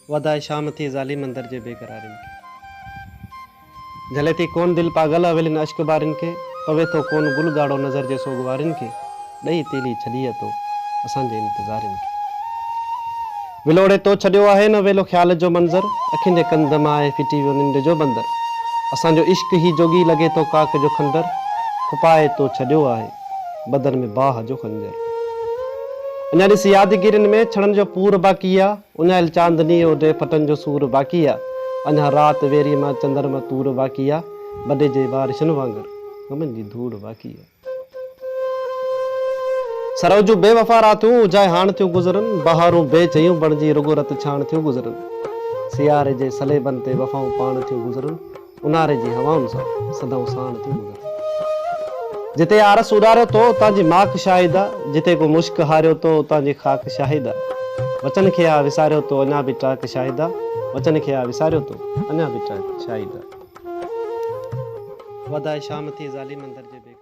वदाए शाम थी ज़ालिम अंदर जे बेकरारिन के झले थी कोन दिल पागल अवेलिन अश्क बारिन के पवे तो कोन गुल गाड़ो नज़र जे सोगवारिन के ॾही तीली छॾीअ तो असांजे इंतज़ारिन के विलोड़े तो छॾियो आहे न वेलो ख़्याल जो मंज़र अखियुनि जे कंध मां आहे फिटी वियो निंड जो बंदर असांजो इश्क ही जोगी लॻे तो काक जो खंडर खुपाए तो छॾियो आहे बदन में बाह जो खंजर अञा ॾिस यादगिरियुनि में छड़न जो पूर बाक़ी आहे उञायल चांदनी ओॾे फटन जो सूर बाक़ी आहे अञा राति वेरी मां चंद्रमा तूर बाक़ी आहे बॾे जे बारिशनि वांगुरु गमनि जी धूड़ बाक़ी आहे सरव जूं बेवफ़ा रातियूं उजाए हाण थियूं गुज़रनि बहारूं बे चयूं बणिजी रुगो रत छाण थियूं गुज़रनि सियारे जे सलेबनि ते वफ़ाऊं पाण थियूं गुज़रनि उन्हारे जी हवाउनि सां सदाऊं साण थियूं गुज़रनि जिते आरस उॾारियो तो उतां जी माख शाहिद आहे जिते को मुश्क हारियो तो उतां जी खाक शाहिद आहे वचन खे आ विसारियो तो अञा बि टाक शाहिद आहे वचन खे आ विसारियो तो अञा बि टाक शाहिद आहे वदाए शाम थी ज़ालिम अंदर जे